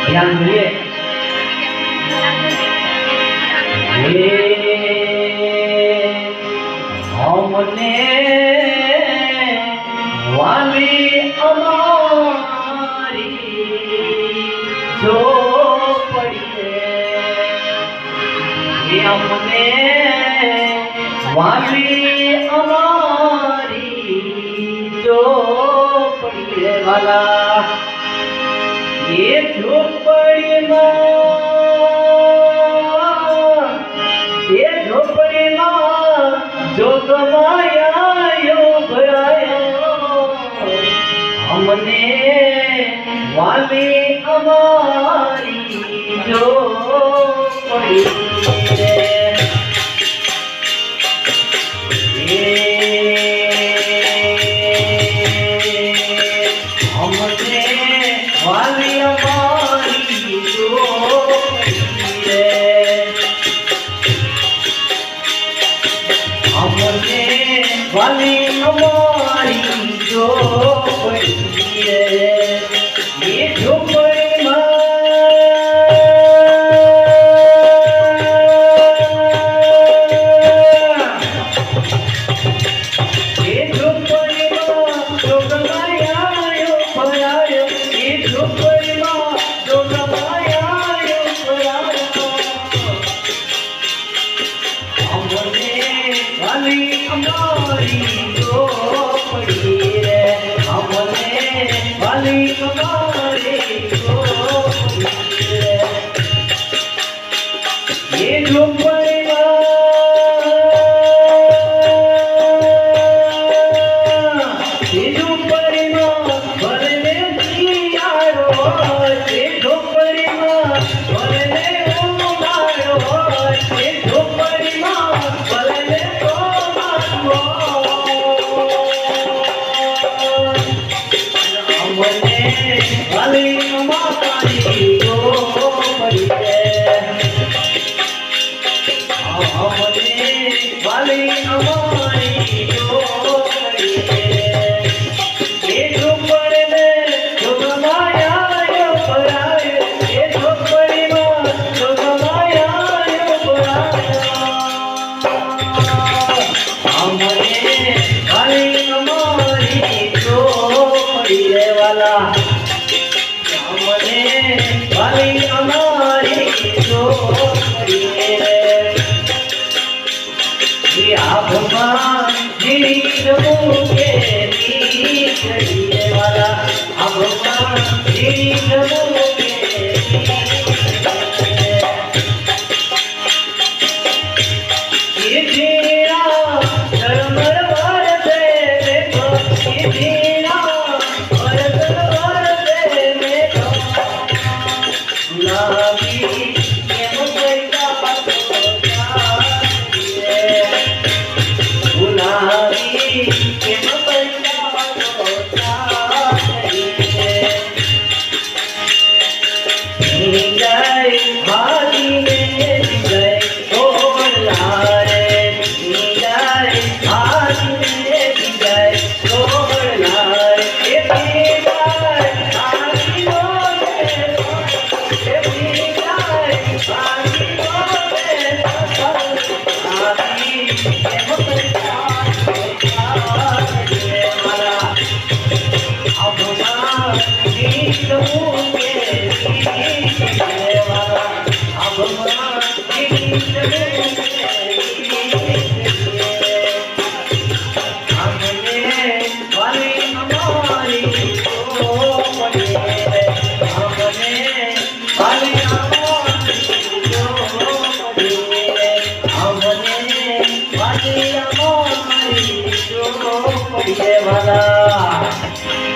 ध्यान दीजिए। हमने वाली हमारी जो पड़ी है, हमने वाली हमारी जो पड़ी है वाला, ये झोपड़ी माँ, ये झोपड़ी माँ जो गवाया यो भराया, हमने वाली हमारी जो पड़ी है, हमने वाली हमारी जो पड़ी है, हमने वाली हमारी जो पड़ी है, ये झोपड़ी माँ, ये झोपड़ी माँ जो गवाया यो भराया, ये झोपड़ी माँ जो गवाया यो भराया, हमने वाली हमारी जो पड़ी है, हमने वाली हमारी जो पड़ी है, ये झोपड़ी माँ, ये झोपड़ी माँ भरने दिया रो, ये झोपड़ी माँ भरने उमारो, ये झोपड़ी माँ भरने तो मारो, हमने वाली हमारी जो पड़ी है, हमने वाली हमारी जो पड़ी है, ये झोपड़ी में जो गवाया यो भराया, ये झोपड़ी में जो गवाया यो भराया, हमने वाली हमारी जो पड़ी है वाला, हमने वाली हमारी जो पड़ी है, ये भगवान तेरी प्रभु के बीच है वाला, भगवान तेरी प्रभु के ये तेरा धर्मर भारते देखो, ये तेरा भारते देखो, गुलाबी ये मुझका गुलाबी के मपैया होता है, गए भागी में गए बोला रे, गए भागी में गए बोला रे, भागी बोले वाला